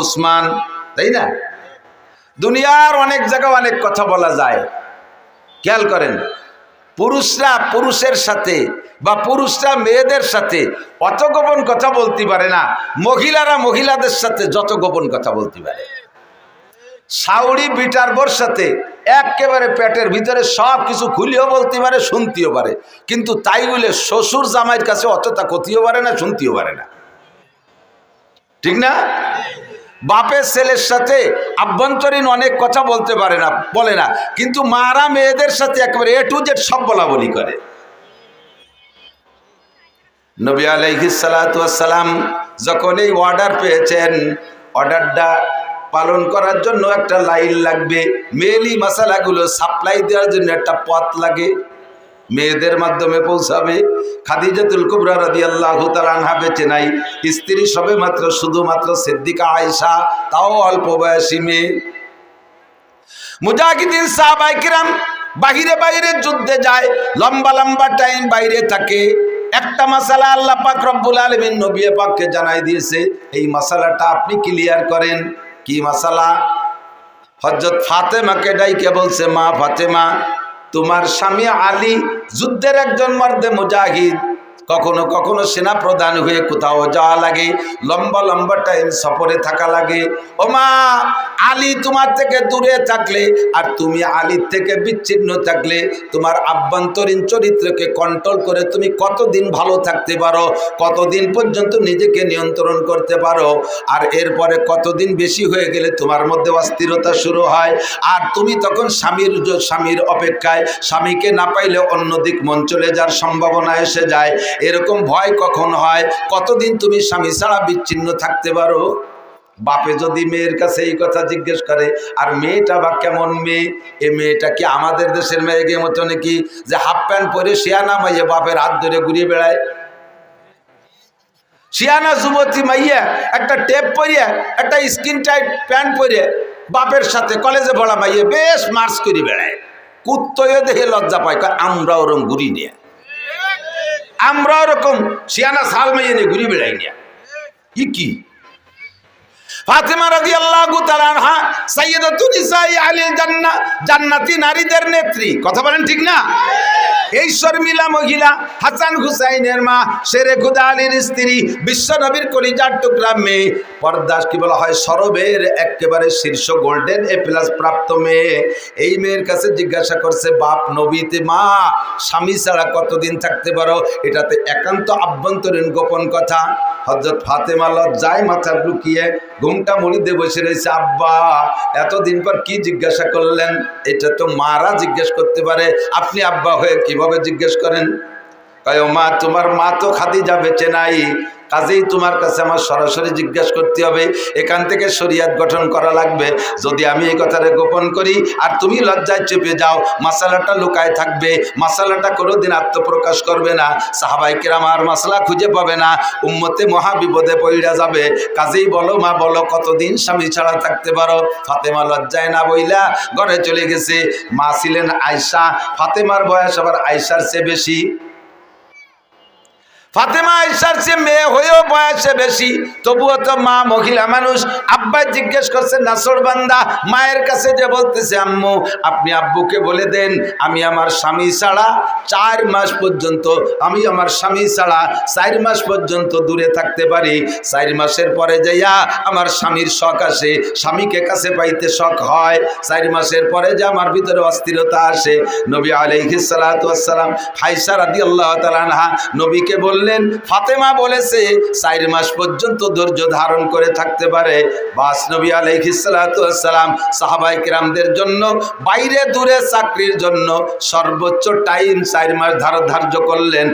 ওসমান, তাই না? দুনিয়ার অনেক জায়গায় অনেক কথা বলা যায়। খেয়াল করেন, পুরুষরা পুরুষের সাথে বা পুরুষরা মেয়েদের সাথে অত গোপন কথা বলতে পারে না, মহিলারা মহিলাদের সাথে যত গোপন কথা বলতে পারে। সাউরি বিটার বোর সাথে একেবারে পেটের ভিতরে সব কিছু খুলিও বলতে পারে, শুনতেও পারে, কিন্তু তাই বলে শ্বশুর জামাইয়ের কাছে অতটা ক্ষতিও পারে না, শুনতেও পারে না, ঠিক না? বাপের ছেলের সাথে আভ্যন্তরীণ অনেক কথা বলতে পারে না, বলে না, কিন্তু মারা মেয়েদের সাথে একেবারে এ টু জেড সব বলা বলি করে। নবী আলাইহিস সালাতু ওয়াস সালাম যখন এই অর্ডার পেয়েছেন, অর্ডারটা পালন করার জন্য একটা লাইন লাগবে, মেয়েলি মশালাগুলো সাপ্লাই দেওয়ার জন্য একটা পথ লাগে, মেয়েদের মাধ্যমে পৌঁছাবে। খাদিজাতুল কুবরা রাদিয়াল্লাহু তাআলা আনহা বেঁচে নাই, স্ত্রী সবেমাত্র শুধুমাত্র সিদ্দিকা আয়েশা, তাও অল্প বয়সী মেয়ে। মুজাহিদিন সাহাবায়ে কিরাম বাইরে বাইরে যুদ্ধে যায়, লম্বা লম্বা টাইম বাইরে থাকে। একটা মাসালা আল্লাহ পাক রব্বুল আলামিন নবী পাককে জানাই দিয়েছে, এই মাসালাটা আপনি ক্লিয়ার করেন। কি মাসালা? হযরত ফাতেমাকে ডাইকে বলছে, মা ফাতেমা, তোমার স্বামী আলী যুদ্ধের একজন মর্দে মুজাহিদ, কখনো কখনো সেনা প্রধান হয়ে কোথাও যাওয়া লাগে, লম্বা লম্বা টাইম সফরে থাকা লাগে। ও মা, আলী তোমার থেকে দূরে থাকলে আর তুমি আলীর থেকে বিচ্ছিন্ন থাকলে তোমার আভ্যন্তরীণ চরিত্রকে কন্ট্রোল করে তুমি কতদিন ভালো থাকতে পারো, কতদিন পর্যন্ত নিজেকে নিয়ন্ত্রণ করতে পারো, আর এরপরে কতদিন বেশি হয়ে গেলে তোমার মধ্যে অস্থিরতা শুরু হয়, আর তুমি তখন স্বামীর অপেক্ষায়, স্বামীকে না পাইলে অন্যদিক মন চলে যাওয়ার সম্ভাবনা এসে যায়। এরকম ভয় কখন হয়, কতদিন তুমি স্বামী ছাড়া বিচ্ছিন্ন থাকতে পারো? বাপে যদি মেয়ের কাছে এই কথা জিজ্ঞেস করে, আর মেয়েটা বা কেমন মেয়ে, এ মেয়েটা কি আমাদের দেশের মেয়েকে মতো নাকি যে হাফ প্যান্ট পরে শিয়ানা মাইয়ে বাপের হাত ধরে ঘুরিয়ে বেড়ায়? শিয়ানা যুবতী মাইয়া একটা টেপ পরিয়ে, একটা স্কিন টাইট প্যান্ট পরে বাপের সাথে কলেজে পড়া মাইয়ে বেশ মার্চ করে বেড়ায়, কুত্তয় দেখে লজ্জা পায়, আমরা ওরকম ঘুরি নিয়ে, আমরা ওরকম শিয়ানা সাল মাইয়ে নিয়ে ঘুরি বেড়াই নিয়ে। কি ফাতেমা রাদিয়াল্লাহু তাআলা আনহা সাইয়্যিদাতুন নিসাই আহলিল জান্নাহ, জান্নাতি নারীদের নেত্রী, কথা বলেন ঠিক না? এই শর্মিলা মহিলা, হাসান হুসাইনের মা, শেরে খুদা আলীর স্ত্রী, বিশ্ব নবীর কলিজার টুকরা মেয়ে, পর্দা কি বলা হয়, সরবের একেবারে শীর্ষ গোল্ডেন এ প্লাস প্রাপ্ত মেয়ে। এই মেয়ের কাছে জিজ্ঞাসা করছে, বাপ নবীতে মা স্বামী ছাড়া কতদিন থাকতে পারো? এটাতে একান্ত আভ্যন্তরীণ গোপন কথা। হযরত ফাতেমা লজ্জায় মাথা লুকিয়ে ঘুমটা মুড়ি দিয়ে বসে রয়েছে। আব্বা, এতদিন পর কি জিজ্ঞাসা করলেন? এটা তো মারা জিজ্ঞেস করতে পারে, আপনি আব্বা হয়ে কিভাবে জিজ্ঞেস করেন? কয়, ও মা, তোমার মা তো খাদিজা বেঁচে নাই, কাজেই তোমার কাছে আমার সরাসরি জিজ্ঞেস করতে হবে, এখান থেকে শরিয়াত গঠন করা লাগবে। যদি আমি এই কথাটা গোপন করি আর তুমি লজ্জায় চেপে যাও, মাসালাটা লুকায় থাকবে, মাসালাটা কোনোদিন আত্মপ্রকাশ করবে না, সাহাবায়ে কেরাম আর মাসলা খুঁজে পাবে না, উম্মতে মহা বিপদে পড়ে যাবে। কাজেই বলো মা, বলো কতদিন স্বামী ছাড়া থাকতে পারো? ফাতেমা লজ্জায় না বইলা ঘরে চলে গেছে। মা ছিলেন আয়েশা, ফাতেমার বয়স আবার আয়েশার চেয়ে বেশি। ফাতেমা আয়েশার চেয়ে মেয়ে হয়েও বয়সে বেশি, তবুও তো মা মহিলা মানুষ। আব্বা জিজ্ঞেস করছে নাসরবান্দা, মায়ের কাছে যে বলতেছে, আম্মু আপনি আব্বুকে বলে দেন আমি আমার স্বামী ছাড়া 4 মাস পর্যন্ত, আমি আমার স্বামী ছাড়া 4 মাস পর্যন্ত দূরে থাকতে পারি। 4 মাসের পরে যাইয়া আমার স্বামীর শখ আসে, স্বামীকে কাছে পাইতে শখ হয়। 4 মাসের পরে যে আমার ভিতরে অস্থিরতা আসে। নবী আলাইহিস সালাতু ওয়াস সালাম আয়েশা রাদিয়াল্লাহু তাআলা আনহা নবীকে বললেন, ফাতেমা বলেছে 4 মাস পর্যন্ত ধৈর্য ধারণ করে থাকতে পারে। বাস নবী আলাইহিস সালাতু ওয়াস সালাম সাহাবায়ে কেরামদের জন্য বাইরে দূরে চাকরির জন্য সর্বোচ্চ টাইম 4 মাস ধার্য করলেন।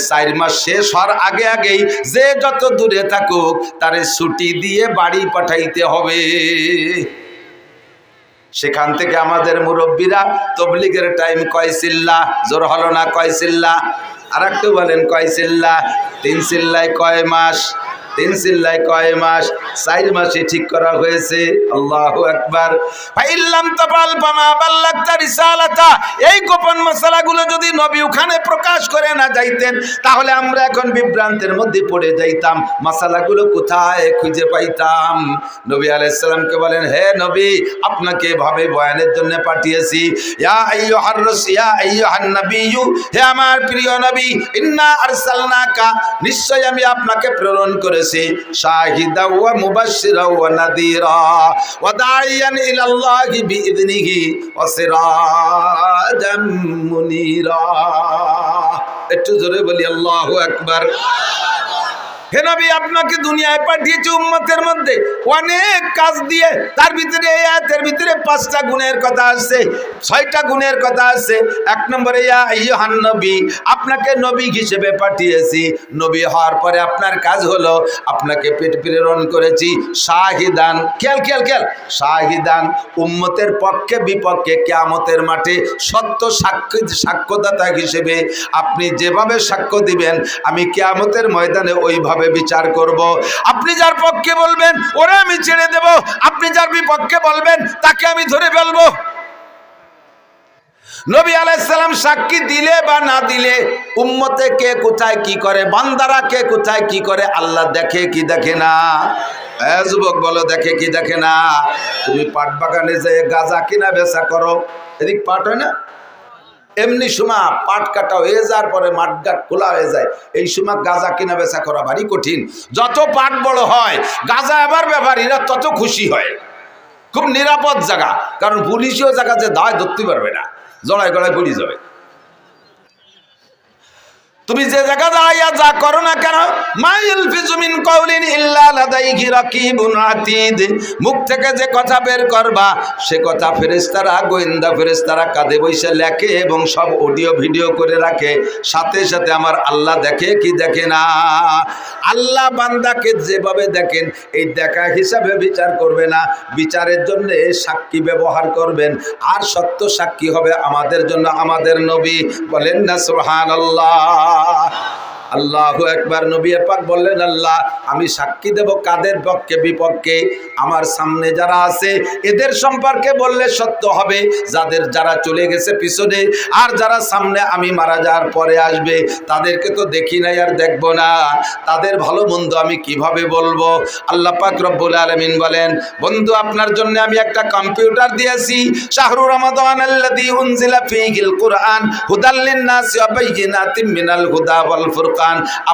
4 মাস শেষ হওয়ার আগে আগেই যে যত দূরে থাকুক তারে ছুটি দিয়ে বাড়ি পাঠাইতে হবে। সেখান থেকে আমাদের মুরব্বীরা তবলিগের টাইম কয় চিল্লা, জোর হলো না, কয় চিল্লা? আর একটু বলেন, কয় চিল্লা? 3 চিল্লায় কয় মাস? তিন চিল্লায় কয় মাস? 4 মাসে ঠিক করা হয়েছে। আল্লাহু আকবার। ফাইল্লাম তাফাল ফামা বাল্লাগতা রিসালাতা। এই গোপন মশালাগুলো যদি নবী ওখানে প্রকাশ করে না যাইতেন তাহলে আমরা এখন বিভ্রান্তের মধ্যে পড়ে যাইতাম, মশালাগুলো কোথায় খুঁজে পাইতাম? নবী আলাইহিস সালামকে বলেন, হে নবী, আপনাকে এভাবে বয়ানের জন্য পাঠিয়েছি। ইয়া আইয়ুহার রাসূল, ইয়া আইয়ুহান নাবিয়্যু, হে আমার প্রিয় নবী, ইন্না আরসালনাকা, নিশ্চয় আমি আপনাকে প্রেরণ করেছি, শাহিদা ওয়া মুবাশশিরা ওয়া নাযীরা ওয়া দাইয়ান ইলাল্লাহি বিইذনিহি ওয়া সিরাজাম মুনীরা। একটু জোরে বলি আল্লাহু আকবার। হে নবী, আপনাকে দুনিয়ায় পাঠিয়েছি উম্মতের মধ্যে অনেক কাজ দিয়ে। তার ভিতরে এই আয়াতের ভিতরে 5টা গুণের কথা আছে, 6টা গুণের কথা আছে। 1 নম্বরে ইয়া আইয়ুহান নবী, আপনাকে নবী হিসেবে পাঠিয়েছি। নবী হওয়ার পরে আপনার কাজ হলো আপনাকে প্রেরণ করেছি শাহিদান, খেয়াল শাহিদান, উম্মতের পক্ষে বিপক্ষে কিয়ামতের মাঠে সত্য সাক্ষ্যদাতা হিসেবে আপনি যেভাবে সাক্ষ্য দিবেন আমি কিয়ামতের ময়দানে ওইভাবে বিচার করব। আপনি যার পক্ষে বলবেন ওরে আমি ছেড়ে দেব, আপনি যার বিপক্ষে বলবেন তাকে আমি ধরে ফেলবো। নবী আলাইহিস সালাম সাক্ষী দিলে বা না দিলে উম্মতে কে কোথায় কি করে, বান্দারা কে কোথায় কি করে আল্লাহ দেখে কি দেখে না? যুবক বলো, দেখে কি দেখে না? তুমি পাট বাগানে যে গাঁজা কিনা বেচা করো, এদিক পাট হয় না? এমনি সময় পাট কাটা হয়ে যাওয়ার পরে মাঠঘাট খোলা হয়ে যায়, এই সময় গাঁজা কিনা বেচা করা ভারী কঠিন। যত পাট বড় হয় গাঁজা এবার ব্যাপারীরা তত খুশি হয়। খুব নিরাপদ জায়গা, কারণ পুলিশও জায়গা যে দায় ধরতে পারবে না, জড়ায় গড়ায় পড়ে যাবে। তুমি যে জায়গা দাঁড়াইয়া যা করো না কেন, মা ইয়ালফিযু মিন কাওলিন ইল্লা লাদাইহি রাকিবুন আতীদ, মুখ থেকে যে কথা বের করবা সে কথা ফেরেশতারা, গোয়েন্দা ফেরেশতারা কাঁধে বসে লেখে এবং সব অডিও ভিডিও করে রাখে। সাথে সাথে আমার আল্লাহ দেখে কি দেখে না? আল্লাহ বান্দাকে যেভাবে দেখেন এই দেখা হিসাবে বিচার করবে না, বিচারের জন্য সাক্ষী ব্যবহার করবেন। আর সত্য সাক্ষী হবে আমাদের জন্য আমাদের নবী। বলেন না সুবহানাল্লাহ। আল্লাহু আকবার। নবী পাক বললেন, আল্লাহ আমি সাক্ষী দেব কাদের পক্ষে বিপক্ষে? আমার সামনে যারা আছে এদের সম্পর্কে বললে সত্য হবে, যারা চলে গেছে পিছনে, আর যারা সামনে আমি মারা যাওয়ার পরে আসবে তাদেরকে তো দেখি নাই আর দেখব না, তাদের ভালো মন্দ আমি কিভাবে বলবো? আল্লাহ পাক রব্বুল আলামিন বলেন, বন্ধু আপনার জন্য আমি একটা কম্পিউটার দিয়েছি। শাহরু রমাদান আল্লাযী উনজিলা ফীহিল কুরআন হুদাল লিন-নাসি ওয়া বাইয়িনাতিম মিনাল হুদা ওয়াল ফুরকান।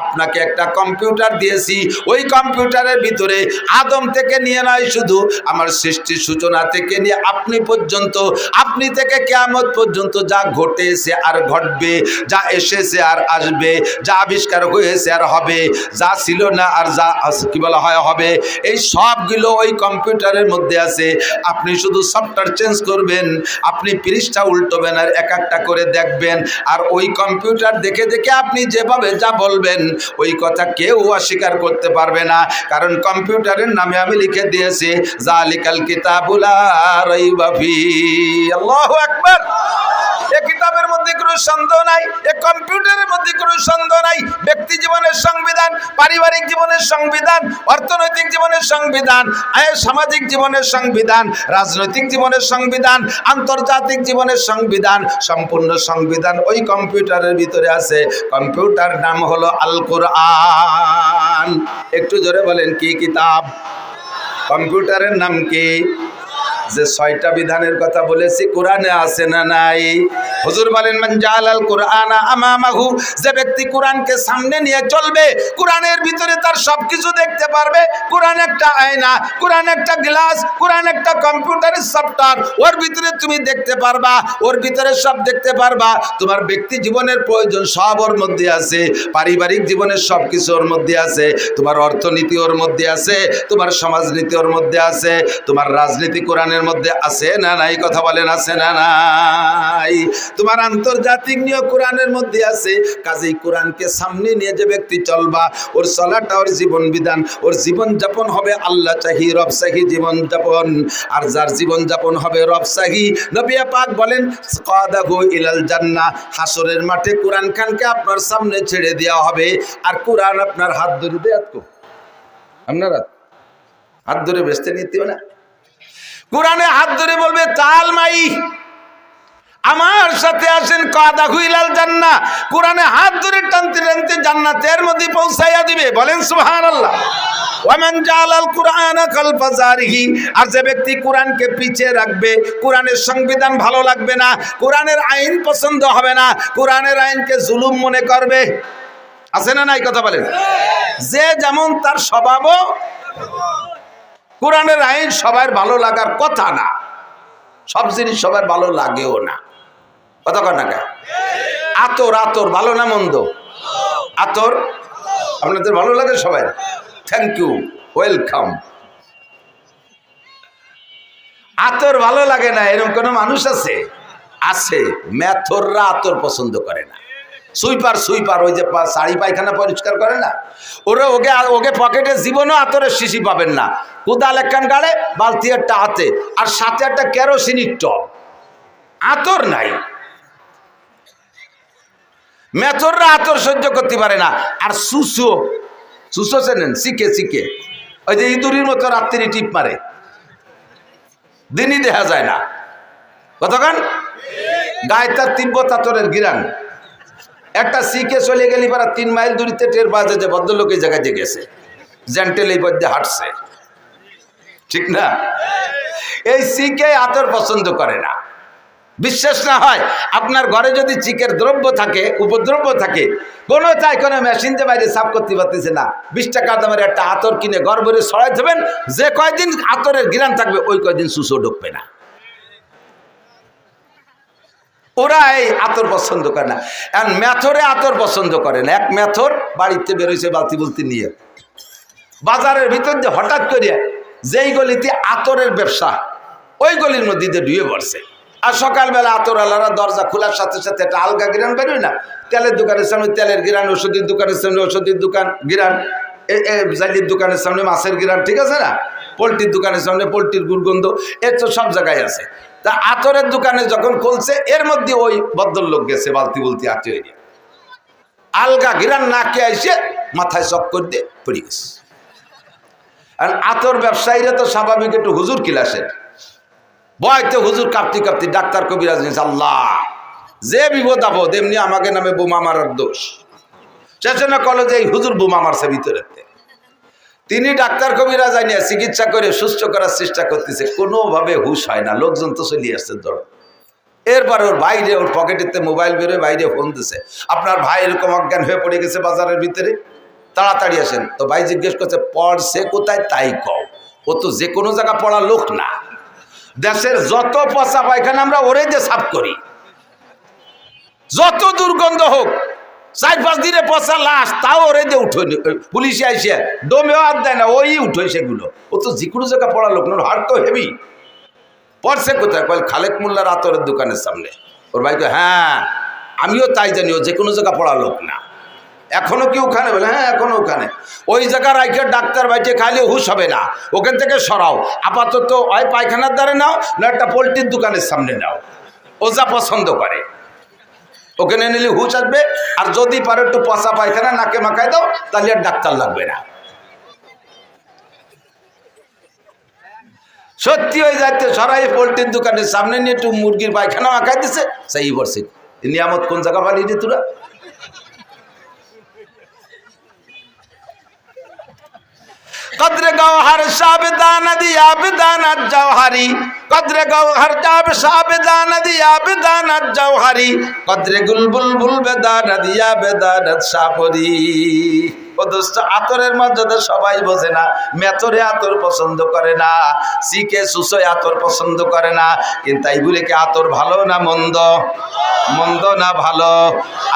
আপনাকে একটা কম্পিউটার দিয়েছি, ওই কম্পিউটারের ভিতরে আদম থেকে নিয়ে নয়, শুধু আমার সৃষ্টির সূচনা থেকে নিয়ে আপনি পর্যন্ত, আপনি থেকে কিয়ামত পর্যন্ত যা ঘটেছে আর ঘটবে, যা এসেছে আর আসবে, যা আবিষ্কার হয়েছে আর হবে, যা ছিল না আর যা কি বলা হয় হবে, এই সবগুলো ওই কম্পিউটারের মধ্যে আছে। আপনি শুধু সফটওয়্যার চেঞ্জ করবেন, আপনি পৃষ্ঠা উল্টোবেন আর এক একটা করে দেখবেন, আর ওই কম্পিউটার দেখে দেখে আপনি যেভাবে যা বলবেন ওই কথা কেউ অস্বীকার করতে পারবে না, কারণ কম্পিউটারের নামে আমি লিখে দিয়েছি যালিকাল কিতাবু লা রাইবা ফীহি। আল্লাহু আকবার। এই কিতাবের মধ্যে কোনো সন্দেহ নাই, এই কম্পিউটারের মধ্যে কোনো সন্দেহ নাই। ব্যক্তি জীবনের সংবিধান, পারিবারিক জীবনের সংবিধান, অর্থনৈতিক জীবনের সংবিধান, সামাজিক জীবনের সংবিধান, রাজনৈতিক জীবনের সংবিধান, আন্তর্জাতিক জীবনের সংবিধান, সম্পূর্ণ সংবিধান ওই কম্পিউটারের ভিতরে আছে। কম্পিউটার নাম হলো আল কোরআন। একটু জোরে বলেন, কি কিতাব? কম্পিউটারের নাম কি? যে 6টা বিধানের কথা বলেছি কোরআনে আছে না নাই? হুজুর বলেন, মান জাআলাল কুরআনা আমামাহু, যে ব্যক্তি কোরআনকে সামনে নিয়ে চলবে, কোরআনের ভিতরে তার সবকিছু দেখতে পারবে। কোরআন একটা আয়না, কোরআন একটা গ্লাস, কোরআন একটা কম্পিউটারের সফটওয়্যার, ওর ভিতরে তুমি দেখতে পারবা, ওর ভিতরে সব দেখতে পারবা। তোমার ব্যক্তি জীবনের প্রয়োজন সব ওর মধ্যে আছে, পারিবারিক জীবনের সব কিছু ওর মধ্যে আছে, তোমার অর্থনীতি ওর মধ্যে আছে, তোমার সমাজনীতি ওর মধ্যে আছে, তোমার রাজনীতি কোরআনের মধ্যে আছে না নাই? কথা বলেন, আছে না নাই? তোমার আন্তর্জাতিক নিয়ম কোরআনের মধ্যে আছে। কাজেই কোরআনকে সামনে নিয়ে যে ব্যক্তি চলবা, ওর চলাটা, ওর জীবন বিধান, ওর জীবন যাপন হবে আল্লাহ চাহি রব চাহি জীবন যাপন। আর যার জীবন যাপন হবে রব চাহি, নবী পাক বলেন কাদাহু ইলাল জান্নাহ, হাসরের মাঠে কোরআন খানকে আপনার সামনে ছেড়ে দেওয়া হবে, আর কোরআন আপনার হাত ধরে দেয়াত। আপনারা হাত ধরে বেচতে নিতে না, কোরআনে হাত ধরে বলবে তাল মাই আমার সাথে আসেন কাদা হুইলাল জান্নাহ, কোরআনে হাত ধরে টানতে টানতে জান্নাতের মধ্যে পৌঁছাইয়া দিবে। বলেন সুবহানাল্লাহ। ওয়ামান জালাল কুরআনা খালফা জারিহি, আর যে ব্যক্তি কোরআনকে পিছে রাখবে, কোরআনের সংবিধান ভালো লাগবে না, কোরআনের আইন পছন্দ হবে না, কোরআনের আইনকে জুলুম মনে করবে, আছে না নাই কথা বলেন? যে যেমন তার স্বভাবও, কোরআনের আইন সবার ভালো লাগার কথা না, সব জিনিস সবার ভালো লাগেও না, কথা কর না। আতর আতর ভালো না মন্দ? আতর আপনাদের ভালো লাগে সবাই? Thank you, welcome. আতর ভালো লাগে না এরকম কোন মানুষ আছে? আছে। মেথররা আতর পছন্দ করে না। সুইপার সুইপার ওই যে শাড়ি পায়খানা পরিষ্কার করে না, ওরা ওকে পকেটে জীবনও আতরের শিশি পাবেন না। কোদাল একখান গাড়ে, বালতি একটা হাতে, আর সাথে একটা কেরোসিনের টব, আতর নাই। মেথররা আতর সহ্য করতে পারে না। আর সুসো সুসো চেনেন? শিখে শিখে ওই যে ইঁদুরির মতো রাত্রি টিপ মারে, দিনই দেখা যায় না, কতক্ষণ গায়ে তার তিব্বত আতরের গিরান। একটা শিখে চলে গেলি পারা 3 মাইল দূরিতে টের পাওয়া যায় যে ভদ্রলোক এই জায়গায় গেছে, জেন্টেল এই পথে হাঁটছে, ঠিক না? এই শিখে আতর পছন্দ করে না। বিশ্বাস না হয় আপনার ঘরে যদি চিকের দ্রব্য থাকে, উপদ্রব্য থাকে, কোনো চাই কোনো মেশিন যে বাইরে সাফ করতে পারতেছে না, 20 টাকা দামের একটা আতর কিনে ঘর ভরে ছড়াই দেবেন, যে কয়দিন আতরের ঘিরান থাকবে ওই কয়দিন সুসো ঢুকবে না। ওরা এই আতর পছন্দ করে না। আর মেথরে আতর পছন্দ করে না। এক মেথর বাড়িতে বেরোইছে বালতি বুলতি নিয়ে, বাজারের ভিতর যে হঠাৎ করে যেই গলিতে আতরের ব্যবসা, ওই গলির মধ্যে দিয়ে ডুয়ে পড়ছে। আর সকালবেলা আতর আলারা দরজা খোলার সাথে সাথে একটা আলগা গিরান বেরোয় না? তেলের দোকানের সামনে তেলের গিরান, ওষুধের দোকানের সামনে ওষুধের দোকান গিরান, জালির দোকানের সামনে মাছের গিরান, ঠিক আছে না? পোলট্রির দোকানের সামনে পোলট্রির দুর্গন্ধ, এর তো সব জায়গায় আছে। তা আতরের দোকানে যখন খুলছে, এর মধ্যে ওই ভদ্রলোক গেছে বালতি বলতি আতে হয়ে গিয়ে আলগা গিরান নাকে আইসে মাথায় চক্কর দিয়ে পড়ে গেছে। আর আতর ব্যবসায়ীরা তো স্বাভাবিক একটু হুজুর কিলাসের বয়তে, হুজুর কাঁপতি কাঁপতি ডাক্তার কবিরাজ নিয়েছে, আল্লাহ যে বিপদ আপদ, এমনি আমাকে নামে বোমা মারার দোষ। শেষে না কলেজে এই হুজুর বোমা মারছে ভিতরে। তিনি ডাক্তার কবিরাজ নিয়ে চিকিৎসা করে সুস্থ করার চেষ্টা করতেছে, কোনোভাবে হুশ হয় না। লোকজন তো চলে আসছে ধরো। এরপরে ওর বাইরে, ওর পকেটেতে মোবাইল বেরোয়, বাইরে ফোন দিছে, আপনার ভাই এরকম অজ্ঞান হয়ে পড়ে গেছে বাজারের ভিতরে, তাড়াতাড়ি আসেন। তো ভাই জিজ্ঞেস করছে, পড়ছে কোথায় তাই কও? ও তো যে কোনো জায়গা পড়া লোক না। দেশের যত পচা পায়খানা আমরা ওরে যে সাফ করি, যত দুর্গন্ধ হোক, 4-5 দিনে পচা লাশ, তাও ওরে যে উঠোনি, পুলিশে আইসে ডোমেও হাত দেয় না, ওই উঠোই সেগুলো। ও তো যে কোনো জায়গা পড়া লোক না, হাট তো হেভি। পড়ছে কোথায়? কয় খালেক মোল্লার আতরের দোকানের সামনে। ওর ভাই কয়, হ্যাঁ আমিও তাই জানি, ও যে কোনো জায়গা পড়া লোক না। এখনো কি ওখানে? বলে হ্যাঁ এখনো ওখানে। ওই জায়গার রাইখে ডাক্তার বাইটে খাইলে হুশ হবে না, ওখান থেকে সরাও। আপাতত ওই পায়খানার দ্বারে নাও, না একটা পোলট্রির দোকানের সামনে নাও, ও যা পছন্দ করে ওখানে নিলে হুশ আসবে। আর যদি পারো একটু পচা পায়খানা নাকে মাখায় দাও, তাহলে আর ডাক্তার লাগবে না। সত্যি হয়ে যাচ্ছে, সরাই পোলট্রির দোকানের সামনে নিয়ে একটু মুরগির পায়খানা মাখাই দিছে, সেই বলছে নিয়ামত কোন জায়গা পালিয়ে দি তোরা? কদরে গওহার সাবধান দিয়া বিধানাত জওহারি, কদরে গওহার জাব সাবধান দিয়া বিধানাত জওহারি, কদরে গুলবুল বুল বেদান দিয়া বেদানাত সাপরি। ও দোস্ত, আতরের মর্যাদা সবাই বোঝে না। মেথরে আতর পছন্দ করে না, শিখে সুসোয় আতর পছন্দ করে না। কিন্তু এইগুলি কি আতর ভালো না মন্দ? মন্দ না ভালো?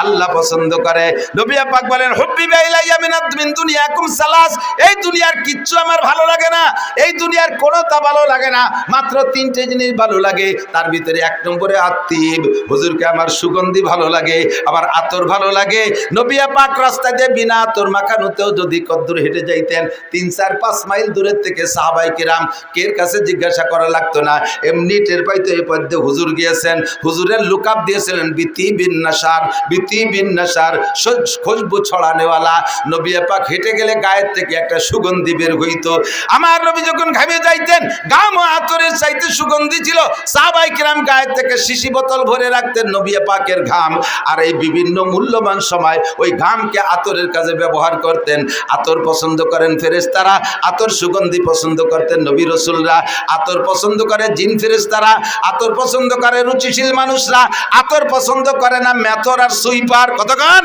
আল্লাহ পছন্দ করে। নবী পাক বলেন, হুব্বিবা ইলাইয়া মিন দুনিয়াকুম সালাস, এই দুনিয়ার কিচ্ছু আমার ভালো লাগে না, এই দুনিয়ার কোনোটা ভালো লাগে না, মাত্র 3টে জিনিস ভালো লাগে। তার ভিতরে 1 নম্বরে আত্মীব, হুজুরকে আমার সুগন্ধি ভালো লাগে, আবার আতর ভালো লাগে। নবী পাক রাস্তা দিয়ে বিনা আতর মাখা তাকানোতেও যদি কদ্দূর হেঁটে যাইতেন 3-4-5 মাইল দূরের থেকে সাহাবায়ে কেরাম কের কাছে জিজ্ঞাসা করা লাগতো না, এমনি টের পাইতো এই পথে হুজুর গিয়েছেন। হুজুরের লুকআপ দিয়েছিলেন বিতি বিন নাসার খুশবু ছড়ানেওয়ালা। নবী পাক হেঁটে গেলে গায়ের থেকে একটা সুগন্ধি বের হইতো। আমার নবী যখন ঘামে যাইতেন ঘাম ও আতরের চাইতে সুগন্ধি ছিল। সাহাবায়ে কেরাম গায়ের থেকে শিশি বোতল ভরে রাখতেন নবী পাকের ঘাম, আর এই বিভিন্ন মূল্যবান সময় ওই ঘামকে আতরের কাজে ব্যবহার করতেন। আতর পছন্দ করেন ফেরেশতারা, আতর সুগন্ধি পছন্দ করতেন নবী রাসূলরা। আতর পছন্দ করে জিন ফেরেশতারা, আতর পছন্দ করে রুচিশীল মানুষরা, আতর পছন্দ করে না মেথর আর সুইপার। কতক্ষণ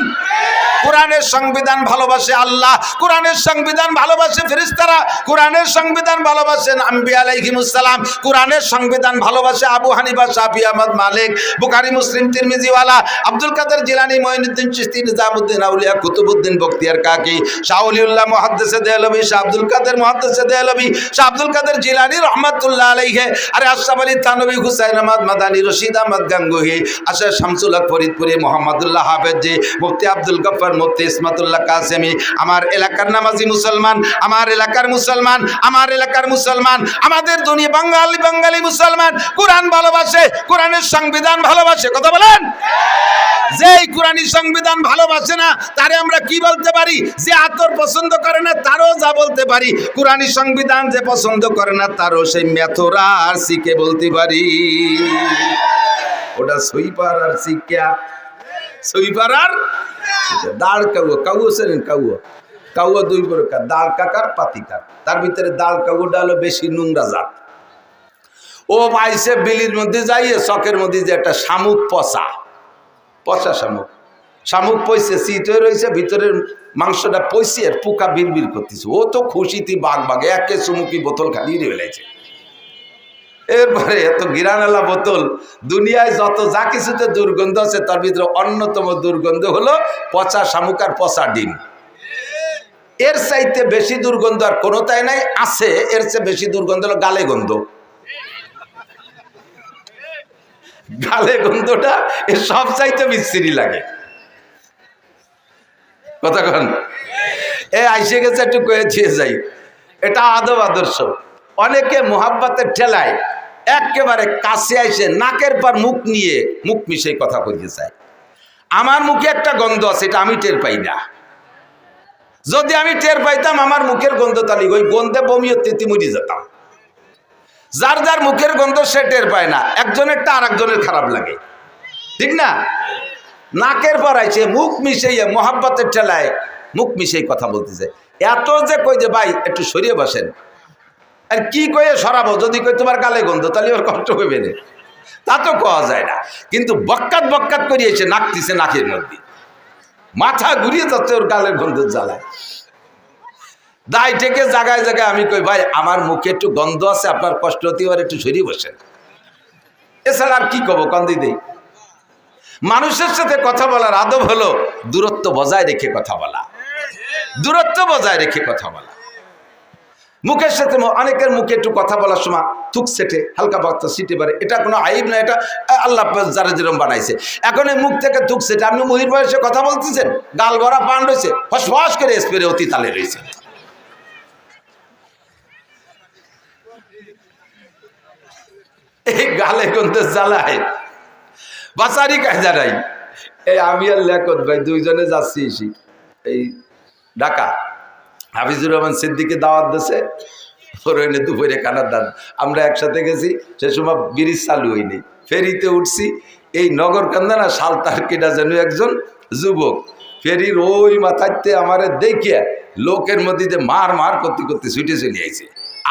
কোরআনের সংবিধান ভালোবাসে আল্লাহ, কোরআনের সংবিধান ভালোবাসে ফেরেশতারা, কোরআনের সংবিধান ভালোবাসেন আম্বিয়া আলাইহিমুস সালাম, কোরআনের সংবিধান ভালোবাসে আবু হানিফা, শাফি, আহমদ, মালিক, বুখারী, মুসলিম, তিরমিজিওয়ালা, আব্দুল কাদের জিলানী, মুঈনুদ্দিন চিশতি, নিজামুদ্দিন আউলিয়া, কুতুবউদ্দিন বখতিয়ার কাকি, শাহ ওলিউল্লাহ মুহাদ্দিসে দেহলভী, শাহ আব্দুল কাদের মুহাদ্দিসে দেহলভী, শাহ আব্দুল কাদের জিলানী রহমাতুল্লাহ আলাইহি, আরে আশরাফ আলী থানভী, হুসাইন আহমদ মাদানী, রশিদ আহমদ গাঙ্গুহি, আশা শামসুল হক ফরিদপুরি, মোহাম্মদুল্লাহ হাফেজি, মুফতি আব্দুল গফফার, মুফতি ইসমাতুল্লাহ কাসেমি। আমার এলাকার নামাজি মুসলমান, আমার এলাকার মুসলমান, আমার এলাকার মুসলমান, আমাদের দুনিয়া বাঙালি মুসলমান কোরআন ভালোবাসে, কোরআনের সংবিধান ভালোবাসে। কথা বলেন। যেই কোরআনী সংবিধান ভালোবাসে না তারে আমরা কি বলতে পারি? যে আতর পছন্দ করে না তারও যা বলতে পারি। কোরআনী সংবিধান যে পছন্দ করে না তারও সেই মেথরা আর সিকে বলতে পারি। ওটা সুইপার আর সিকিয়া, সুইপার আর দাঁড় কাউয়া। কাউয়া সেন কাউয়া, কাউয়া দুই প্রকার, দাঁড় কাকার পাতিকার। তার ভিতরে দাঁড় কাউয়াটা হলো বেশি নোংরা জাত। ও পাইছে বিলির মধ্যে যাইয়ে চকের মধ্যে যে একটা শামুক পচা শামুক, শামুক পয়সে শীত হয়ে রয়েছে, ভিতরের মাংসটা পয়সে আর পোকা বিড়বিড় করতেছে। ও তো খুশিতে বাঘে একে চুমুকি বোতল খালি ফেলেছে। এরপরে এত গিরানালা বোতল, দুনিয়ায় যত যা কিছুতে দুর্গন্ধ আছে তার ভিতরে অন্যতম দুর্গন্ধ হলো পচা শামুক আর পচা ডিম। এর চাইতে বেশি দুর্গন্ধ আর কোনোটাই নাই। আছে এর চেয়ে বেশি দুর্গন্ধ হলো গালে গন্ধ। গালে গন্ধটা এর সব চাইতে বিশ্রী লাগে। কতক্ষণ আইসে গেছে একটু কয়ে ছিয়ে যাই। এটা আদব আদর্শ। অনেকে মোহাব্বতের ঠেলায় একেবারে কাছে আইসে নাকের পর মুখ নিয়ে মুখ মিশে কথা কইতে চায়। আমার মুখে একটা গন্ধ আছে, এটা আমি টের পাই না। যদি আমি টের পাইতাম আমার মুখের গন্ধ, তাহলে ওই গন্ধে বমি হতে মরি যেতাম। যার যার মুখের গন্ধ সে টের পায় না, একজনেরটা আর একজনের খারাপ লাগে, ঠিক না? নাকের পর আইছে মুখ মিশাইয়া মোহাব্বতের ঠেলায় মুখ মিশাই কথা বলতেছে। এত যে কই যে ভাই একটু সরিয়ে বসেন, আর কি কয়ে সরাবো? যদি কই তোমার গালে গন্ধ তাহলে ওর কষ্ট হইবে না, তা তো কওয়া যায় না। কিন্তু বক্কাত করিয়েছে নাকতিছে নাকের মধ্যে, মাথা ঘুরিয়ে যাচ্ছে ওর গালের গন্ধ জ্বালায়। দায় থেকে জায়গায় জায়গায় আমি কই ভাই আমার মুখে একটু গন্ধ আছে, আপনার কষ্ট হতে পারে, একটু সরিয়ে বসেন। এছাড়া আর কি কব? কান্দি দেই। মানুষের সাথে কথা বলার আদব হলো দূরত্ব বজায় রেখে কথা বলা, দূরত্ব বজায় রেখে কথা বলা। মুখের সাথে অনেকের মুখে একটু কথা বলার সময় থুক সেটে হালকা বার্তা সিটে পারে, এটা কোনো আইব না, এটা আল্লাহ যারা যেরকম বানাইছে। এখন এই মুখ থেকে থুক সেটে আপনি মহির বয়সে কথা বলতেছেন, গাল ভরা পান রয়েছে, ফসফস করে স্প্রে অতি তালে রয়েছে। এই গালে গন্ধে জ্বালায় বাসারি কায়দা নাই। এই আমি আর লেখত ভাই দুইজনে যাচ্ছি এই ঢাকা, হাফিজুর রহমান সিদ্দিকে দাওয়াত দিয়েছে, ওরনে দুপুরে কানার দান। আমরা একসাথে গেছি, সে সময় ব্রিজ চালু হয়নি, ফেরিতে উঠছি। এই নগর কান্দা সালতার কেটা যেন একজন যুবক ফেরির ওই মাথাতে আমারে দেখিয়া লোকের মধ্যে মার করতে করতে ছুটে চলে আইছে।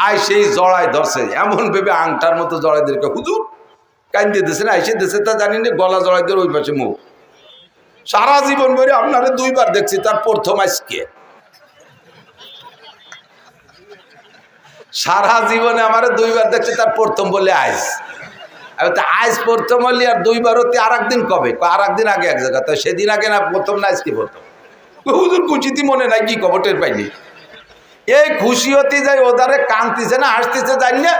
আয় সেই জড়ায় ধরছে, এমন ভেবে আংটার মতো জড়াই দিকে হুজুর কান্দিয়ে দিয়েছে না, আইসে দিয়েছে তা জানি না, গলা জড়াই দিয়ে ওই পাশে মুখ। সারা জীবন ধরে আপনারে দুইবার দেখছি, তার প্রথম আজকে। সারা জীবনে আমার দুইবার দেখছি, তার প্রথম বলে আইস। আইস প্রথম হলি আর দুইবার হতে আর একদিন কবে? আর একদিন আগে এক জায়গা, তো সেদিন আগে না প্রথম না আজকে প্রথম। হুজুর কুচিতি মনে নাই, কি খবর টের পাইনি। এই খুশি হতে যাই ওদারে কাঁদতেছে না হাসতেছে জানি না,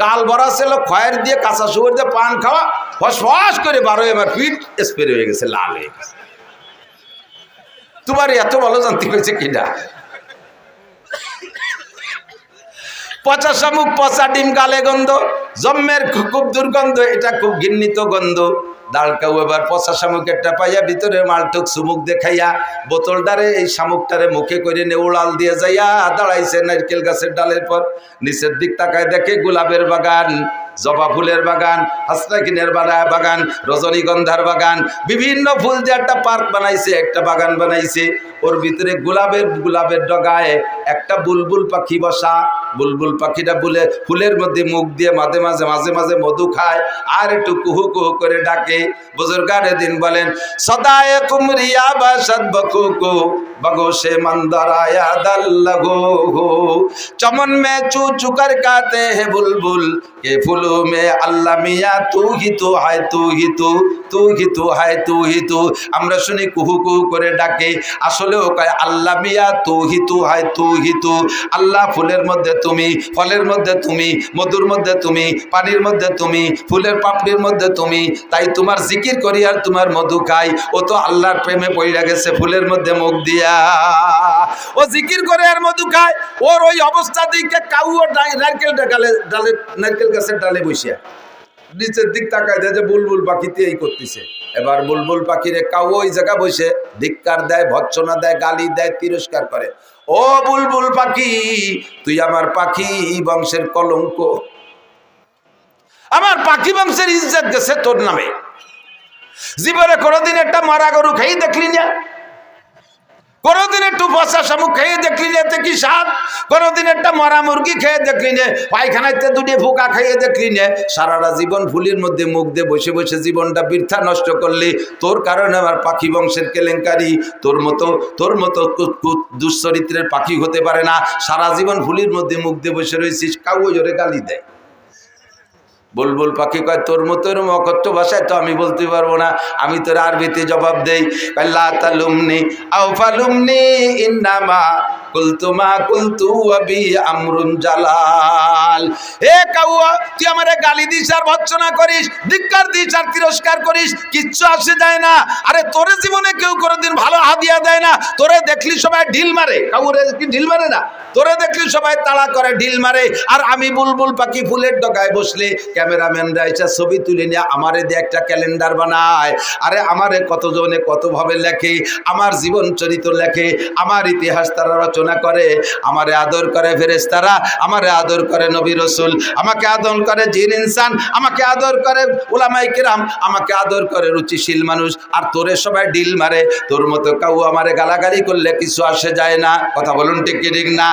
গাল ভরা ছিল খয়ের দিয়ে কাঁচা সুগার দিয়ে পান খাওয়া, ফস করে 12 এবার পিঠ স্প্রে হয়ে গেছে, লাল হয়ে গেছে। তোমার এত ভালো জানতে হয়েছে কিনা? পচা শামুক, পচা ডিম, গালে গন্ধ, জম্মের খুব দুর্গন্ধ, এটা খুব ঘৃণিত গন্ধ। দাঁড়কাও এবার পচা শামুকেরটা পাইয়া ভিতরে মালটুক চুমুক দেখাইয়া বোতলটারে এই শামুকটারে মুখে করে নেউড়াল দিয়ে যাইয়া দাঁড়াইছে নারকেল গাছের ডালের পর। নিচের দিক তাকায় দেখে গোলাপের বাগান, জবা ফুলের বাগান, হাসনাকিনের বাগান, রজনীগন্ধার বাগান, বিভিন্ন ফুল দিয়ে একটা পার্ক বানাইছে, একটা বাগান বানাইছে। ওর ভিতরে গোলাপের ডগায় একটা বুলবুল পাখি বসা। বুলবুল পাখিটা ফুলের মধ্যে মুখ দিয়ে মাঝে মাঝে মধু খায় আর একটু কুহু কুহু করে ডাকে। বুজুর্গানে দিন বলেন, সদায়ে কুমরিয়া বাসাদ বকুকু बगोशे मंदराया दल लगो हो, चमन में चू चुकर गाते हैं बुलबुल के फूलों में अल्लाह मियाँ तू ही तो है, तू ही तो, तू ही तो है, तू ही तो। আমরা শুনি কুহু কুহু করে ডাকে, আসলেও কয় আল্লাহ মিয়া তু হি তু হয়, তু হি তু। আল্লাহ ফুলের মধ্যে তুমি, ফলের মধ্যে তুমি, মধুর মধ্যে তুমি, পানির মধ্যে তুমি, ফুলের পাপড়ির মধ্যে তুমি। তাই তোমার জিকির করি আর তোমার মধু খাই। ও তো আল্লাহর প্রেমে পড়ে গেছে ফুলের মধ্যে মুখ দিয়া। ও জিকির করে আর মধু খায়। ওর ওই অবস্থা দিকে কাউ নারকেল গাছের ডালে বসিয়া নিচের দিক তাকায় দেয় যে বুলবুল পাখিতে এই করতেছে। এবার বুলবুল পাখিরে কাউ ওই জায়গা বসে ধিক্কার দেয়, ভৎসনা দেয়, গালি দেয়, তিরস্কার করে। ও বুলবুল পাখি, তুই আমার পাখি বংশের কলঙ্ক, আমার পাখি বংশের ইজ্জত গেছে তোর নামে। জীবনে কোনোদিন একটা মারা গরু খেয়ে দেখলি না? কোনোদিন একটু পচা শামুক খেয়ে দেখলি না? এতে কি স্বাদ? কোনোদিন একটা মরা মুরগি খেয়ে দেখলি না? পায়খানাতে দুটি ফোকা খেয়ে দেখলি না? সারাটা জীবন ফুলির মধ্যে মুখ দিয়ে বসে বসে জীবনটা বৃথা নষ্ট করলি। তোর কারণে আমার পাখি বংশের কেলেঙ্কারি। তোর মতো দুশ্চরিত্রের পাখি হতে পারে না। সারা জীবন ফুলির মধ্যে মুখ দিয়ে বসে রয়েছিস, কাউ জোরে গালি দেয়। বুলবুল পাখি কয়, তোর মতো অকথ্য ভাষায় তো আমি বলতে পারবো না, আমি তোর আরবিতে জবাব দেই। লা তালুমনি আও ফালুমনি ইন্নামা কুলতুমা কুলতু ওয়াবি আমরুন জালাল। এ কাউয়া, তুই আমারে গালি দিস আর ভৎসনা করিস, ধিক্কার দিস আর তিরস্কার করিস, কিচ্ছু আসে যায় না। আরে তোরে জীবনে কেউ কোনোদিন ভালো হাদিয়া দেয় না। তোরে দেখলি সবাই ঢিল মারে, কাউরে কি ঢিল মারে না? তোরে দেখলি সবাই তাড়া করে, ঢিল মারে। আর আমি বুলবুল পাখি ফুলের ডগায় বসলে ক্যামেরাম্যানরা এসে ছবি তুলে নিয়ে আমারে দিয়ে একটা ক্যালেন্ডার বানায়। আরে আমারে কতজনে কতভাবে লেখে, আমার জীবন চরিত্র লেখে, আমার ইতিহাস তারা রচনা করে। আমারে আদর করে ফেরেশতারা, আমারে আদর করে নবী রাসূল, আমাকে আদর করে জিন ইনসান, আমাকে আদর করে উলামায়ে কিরাম, আমাকে আদর করে রুচিশীল মানুষ। আর তোরে সবাই ঢিল মারে। তোর মতো কাউ আমারে গালাগালি করলে কিছু আসে যায় না। কথা বলুন ঠিক কি ঠিক না?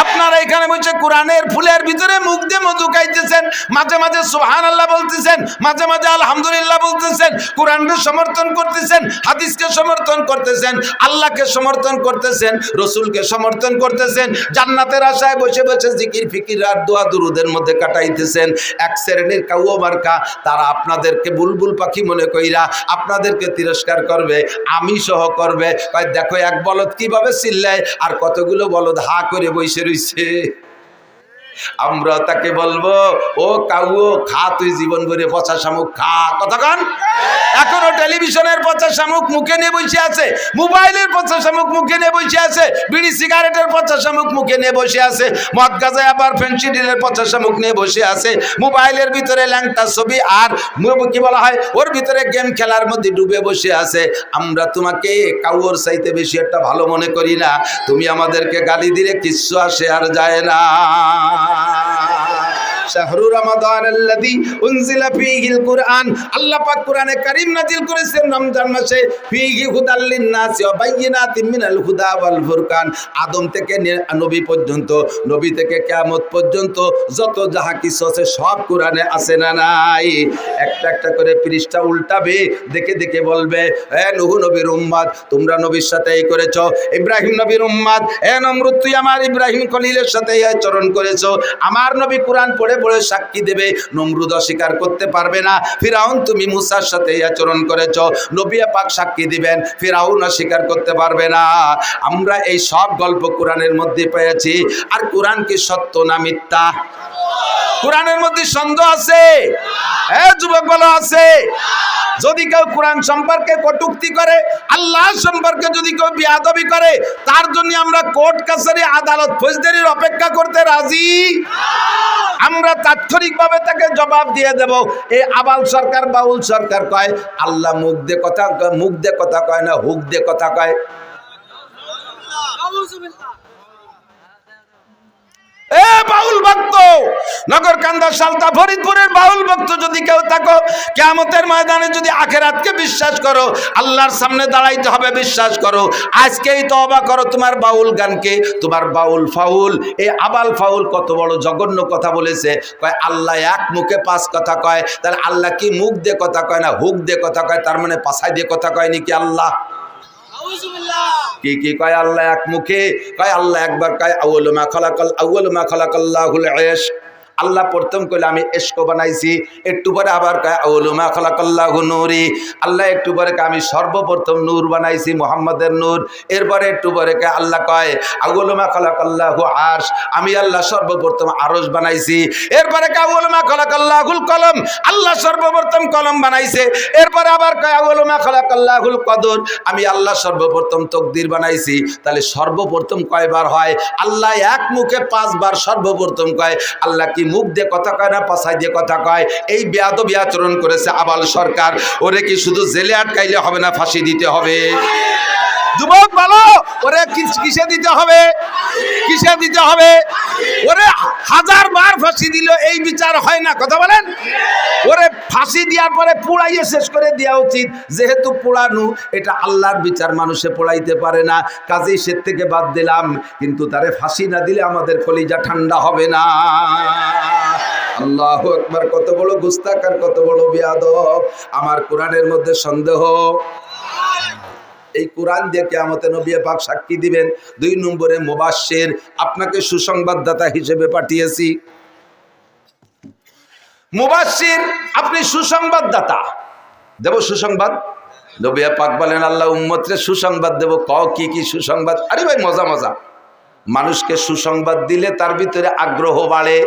আপনারা এখানে বলছে কোরআনের ফুলের ভিতরে মুখ দিয়ে মধু খাইতেছেন, মাঝে মাঝে সুবহানাল্লাহ বলতেছেন, মাঝে মাঝে আলহামদুলিল্লাহ বলতেছেন, কোরআনকে সমর্থন করতেছেন, হাদিসকে সমর্থন করতেছেন, আল্লাহকে সমর্থন করতেছেন, রসুলকে সমর্থন করতেছেন, জান্নাতের আশায় বসে বসে জিকির ফিকির আর দোয়া দুরুদের মধ্যে কাটাইতেছেন। এক শ্রেণীর কাউয়া মার্কা, তারা আপনাদেরকে বুলবুল পাখি মনে কইরা আপনাদেরকে তিরস্কার করবে, আমি সহ করবে। কয় দেখো এক বলদ কিভাবে চিল্লায় আর কতগুলো বলদ হা করে বসে রইছে। আমরা তাকে বলবো, ও কাউও খা, তুই জীবন ভরে পচা শামুক খা। কতক্ষণ এখনো টেলিভিশনের পচা শামুক মুখে নিয়ে বসে আছে, মোবাইলের পচা শামুক মুখে নিয়ে বসে আছে, বিড়ি সিগারেটের পচা শামুক মুখে নিয়ে বসে আছে, মদ গাঁজায় আবার ফেন্সিডিলের পচা শামুক নিয়ে বসে আছে, মোবাইলের ভিতরে ল্যাংটা ছবি আর কি বলা হয় ওর ভিতরে গেম খেলার মধ্যে ডুবে বসে আছে। আমরা তোমাকে কাউর চাইতে বেশি একটা ভালো মনে করি না। তুমি আমাদেরকে গালি দিলে কিচ্ছু আসে আর যায় না। শাহরু রমাদানাল্লাযী উনজিলা ফীহিল কুরআন, আল্লাহ পাক কোরআনে কারীম নাযিল করেছেন রমজান মাসে। ফীহি হুদাল লিন-নাসি ওয়া বাইয়িনাতিন মিনাল হুদা ওয়াল ফুরকান। আদম থেকে নবী পর্যন্ত, নবী থেকে কিয়ামত পর্যন্ত যত যাহা কিছু আছে সব কোরআনে আছে না নাই? একটা একটা করে পৃষ্ঠা উল্টাবে, দেখে দেখে বলবে, হে নূহ নবীর উম্মত, তোমরা নবীর সাথে এই করেছো। ইব্রাহিম নবীর উম্মত, হে নমরুদ, তুই আমার ইব্রাহিম খলিলের সাথে এই আচরণ করেছো। আমার নবী কোরআন পড়ে পড়ে সাক্ষী দেবে, নমরুদ অস্বীকার করতে পারবে না। ফিরাউন, তুমি মুসার সাথে এই আচরণ করেছো, নবী পাক সাক্ষী দিবেন, ফিরাউন অস্বীকার করতে পারবে না। আমরা এই সব গল্প কোরআনের মধ্যে পেয়েছি। আর কোরআন কি সত্য না মিথ্যা? কোরআনের মধ্যে সন্দেহ আছে? যুবক বলো আছে? যদি কেউ কোরআন সম্পর্কে কটূক্তি করে, আল্লাহ সম্পর্কে যদি কেউ বেয়াদবি করে, তার জন্য আমরা কোর্ট কাছারি আদালত ফৌজদারির অপেক্ষা করতে রাজি। আমরা তাৎক্ষণিকভাবে তাকে জবাব দিয়ে দেব। এই আবাল সরকার বাউল সরকার কয় আল্লাহ মুখ দিয়ে কথা কয় না, হুক দিয়ে কথা কয়। এ বাউল ভক্ত, নগরকান্দা সালতা ফরিদপুরের বাউল ভক্ত যদি কেউ থাকো, কিয়ামতের ময়দানে যদি আখিরাতকে বিশ্বাস করো, আল্লাহর সামনে দাঁড়াইতে হবে বিশ্বাস করো, আজকেই তওবা করো তোমার বাউল গানকে, তোমার বাউল ফাউল। এই আবাল ফাউল কত বড় জঘন্য কথা বলেছে। কয় আল্লাহ এক মুখে পাঁচ কথা কয়। তাহলে আল্লাহ কি মুখ দিয়ে কথা কয় না হুক দিয়ে কথা কয়? তার মানে পাছায় দিয়ে কথা কয় নাকি আল্লাহ? কি কয় আল্লাহ এক মুখে? কয় আল্লাহ একবার কয় আউয়ালু মা খালাকাল্লাহুল ইশক। আল্লাহ প্রথম কইলে আমি ইশক বানাইছি, একটু পরে আবার কয় আউয়ালু মা খালাকাল্লাহু নূরি। আল্লাহ একটু পরে কয় আমি সর্বপ্রথম নূর বানাইছি, মুহাম্মাদের নূর। এরপরে একটু পরে কয় আল্লাহ কয় আউয়ালু মা খালাকাল্লাহু আরশ, আমি আল্লাহ সর্বপ্রথম আরশ বানাইছি। এরপরে কয় আউয়ালু মা খালাকাল্লাহুল কলম, আল্লাহ সর্বপ্রথম কলম বানাইছে। এরপরে আবার কয় আউয়ালু মা খালাকাল্লাহুল কদর, আমি আল্লাহ সর্বপ্রথম তকদির বানাইছি। তাহলে সর্বপ্রথম কয়বার হয়? আল্লাহ এক মুখে পাঁচবার সর্বপ্রথম কয়। আল্লাহ কি মুখ দিয়ে কথা কয় না পাছায় দিয়ে কথা কয়? এই বেয়াদবি আচরণ করেছে আবাল সরকার। ওরে কি শুধু জেলে আটকাইলে হবে না, ফাঁসি দিতে হবে? যুবক বলো, ওরে কিসে দিতে হবে? কিসে দিতে হবে? ওরে 1000 বার ফাঁসি দিল এই বিচার হয় না, কথা বলেন? ওরে ফাঁসি দেওয়ার পরে পোড়াইয়ে শেষ করে দেওয়া উচিত। যেহেতু পোড়ানো এটা আল্লাহর বিচার, মানুষে পোড়াইতে পারে না, কাজেই সে থেকে বাদ দিলাম। কিন্তু তারে ফাঁসি না দিলে আমাদের কলিজা ঠান্ডা হবে না। আল্লাহু আকবার! কত বড় গুস্তাখ আর কত বড় বেয়াদব! আমার কোরআনের মধ্যে সন্দেহ। এই কোরআন দিয়ে কিয়ামতে নবী পাক সাক্ষী দিবেন। 2 নম্বরে মুবাশশির, আপনাকে সুসংবাদদাতা হিসেবে পাঠিয়েছি। মুবাশশির, আপনি সুসংবাদদাতা। দেব সুসংবাদ। নবী পাক বলেন আল্লাহ উম্মতরে সুসংবাদ দেব। কও কি কি সুসংবাদ? আরে ভাই মজা মজা। মানুষকে সুসংবাদ দিলে তার ভিতরে আগ্রহ বাড়ে,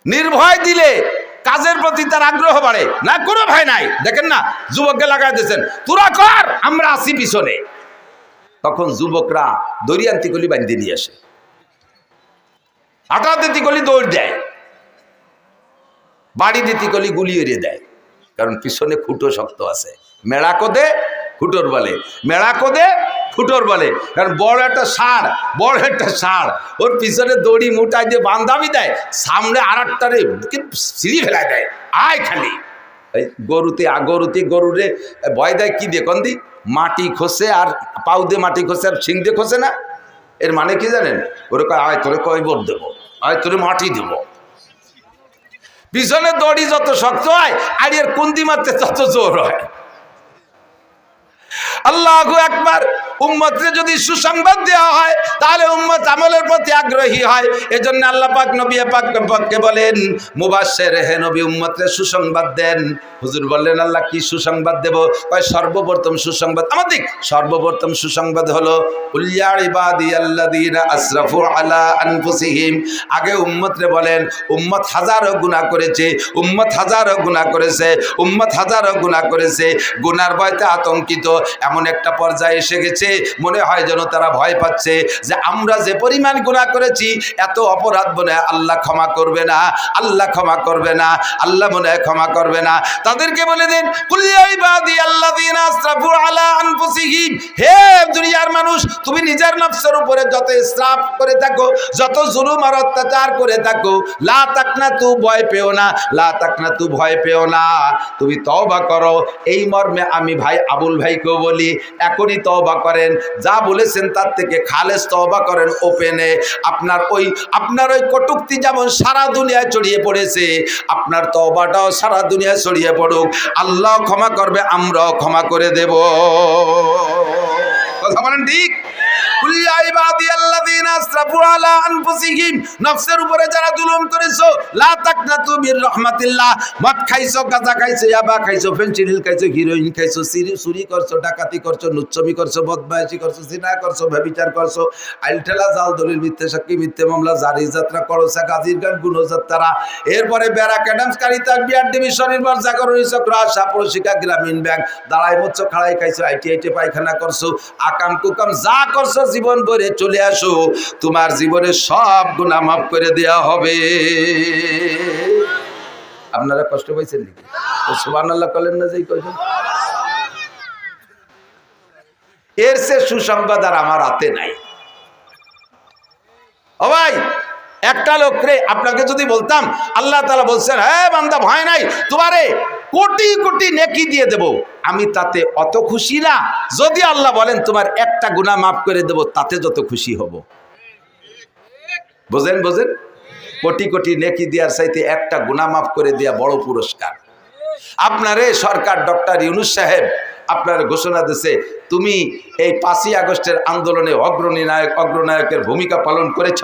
নির্ভয় দিলে কাজের প্রতি তার আগ্রহ বাড়ে। না কোনো ভয় নাই। দেখেন না, যুবককে লাগাই দিয়েছেন, তোরা কর আমরা আসি পিছনে। তখন যুবকরা দড়িয়ান্তি কলি বান্ধি নিয়ে আসে, আটা দিতি কলি দৌড় দেয়, বাড়ি দিতি কলি গুলি এড়িয়ে দেয়। কারণ পিছনে খুঁটো শক্ত আছে। মেড়া কোদে খুঁটোর বলে, মেড়া কোদে খুঁটোর বলে। কারণ বড় একটা ষাঁড় ওর পিছনে দড়ি মুটাই দিয়ে বান্ধাবি দেয়, সামনে আর একটারে সিঁড়ি ফেলাই দেয়, আয় খালি। এই গরুরে ভয় দেয় কি দিয়ে? কন্দি মাটি খসে, আর পাউ দিয়ে মাটি খসে, আর শিং দিয়ে খসে না। এর মানে কি জানেন? ওরে কয় আয় তোরে কয়বর দেবো, আয় তোরে মাটি দেবো। পিছনে দড়ি যত শক্ত হয় আর এর কুন্দি মারতে তত জোর হয়। আল্লাহু আকবার! উম্মতকে যদি সুসংবাদ দেওয়া হয় তাহলে উম্মত আমলের প্রতি আগ্রহী হয়। এজন্য আল্লাহ পাক নবী পাককে বলেন মুবাশশির, হে নবী উম্মতকে সুসংবাদ দেন। হুজুর বললেন আল্লাহ কি সুসংবাদ দেব? কয় সর্বপ্রথম সুসংবাদ আমাদের, সর্বপ্রথম সুসংবাদ হলো উল্লিয়া ইবাদিয়াল্লাযীনা আসরাফু আলা আনফুসিহিম। আগে উম্মতরে বলেন উম্মত হাজারো গুনাহ করেছে, উম্মত হাজারো গুনাহ করেছে, উম্মত হাজারো গুনাহ করেছে। গুনার ভয়তে আতঙ্কিত এমন একটা পর্যায়ে এসে গেছে, মনে হয় যেন তারা ভয় পাচ্ছে যে আমরা যে পরিমাণ গুনাহ করেছি, এত অপরাধ মনে হয় আল্লাহ ক্ষমা করবে না, আল্লাহ ক্ষমা করবে না, আল্লাহ মনে হয় ক্ষমা করবে না। তাদেরকে বলে দেন কুল ইয়া ইবাদিয়াল্লাযীনা আসরাফু আলা আনফুসিহিম, হে দুনিয়ার মানুষ, তুমি নিজের নফসের উপরে যত ইসরাফ করে থাকো, যত জুলুম আর অত্যাচার করে থাকো, লা তাকনাতু, ভয় পেও না, লা তাকনাতু, ভয় পেও না, তুমি তওবা করো। এই মর্মে আমি ভাই আবুল ভাইকেও বলি এখনই তওবা করেন, যা বলেছেন তার থেকে খালেস তওবা করেন ওপেনে। আপনার ওই কটূক্তি যেমন সারা দুনিয়ায় ছড়িয়ে পড়েছে, আপনার তওবাটাও সারা দুনিয়ায় ছড়িয়ে পড়ুক। আল্লাহ ক্ষমা করবে, আমরাও ক্ষমা করে দেব। কথা বলেন ঠিক? কুল্লি ইবাদিয়াল্লাযিনা আসরাফু আলা আনফুসিহিম, নফসের উপরে যারা জুলুম করেছো, লা তাকনাতু মির রাহমাতিল্লাহ। মদ খাইছো, গাঁজা খাইছো, ইয়াবা খাইছো, ফেনসিডিল খাইছো, হিরোইন খাইছো, চুরি করছো, ডাকাতি করছো, লুচ্ছমি করছো, বদমাইশি করছো, জিনা করছো, ব্যভিচার করছো, আইলঠেলা, জাল দলিল, মিথ্যে সাক্ষী, মিথ্যে মামলা, জারি যাত্রা, করসা, গাজীর গান, গুণযাত্রা, এরপরে ব্যারাক অ্যাডামস, কারিতাক, বিআরডিবি, স্বনির্ভর, জাগরণী চক্র, আশা, প্রশিকা, গ্রামীণ ব্যাংক, দাঁড়াই মুচ্ছ, খাড়াই খাইছো, আইটি পায়খানা করছো, আকাম কুকাম যা করছো জীবন ভরে চলে আসো, তোমার জীবনে সব গুনাহ মাফ করে দেয়া হবে। আপনারা কষ্ট পাইছেন নাকি? তো সুবহানাল্লাহ বলেন না, যেই কইছেন। এর সে সুসংবাদ আর আমার হাতে নাই। ও ভাই, একটা লোক রে, আপনাকে যদি বলতাম আল্লাহ তাআলা বলছেন, হ্যাঁ বান্দা ভয় নাই, তোমারে কোটি কোটি নেকি দিয়ে দেব, আমি তাতে অত খুশি না। যদি আল্লাহ বলেন তোমার একটা গুনাহ মাফ করে দেব, তাতে যত খুশি হব। বোঝেন? কোটি কোটি নেকি দেওয়ার চাইতে একটা গুনাহ মাফ করে দেয়া বড় পুরস্কার। আপনারে সরকার ডক্টর ইউনূস সাহেব আপনার ঘোষণা দিয়েছে, তুমি এই 5ই আগস্টের আন্দোলনে অগ্রনায়কের ভূমিকা পালন করেছ।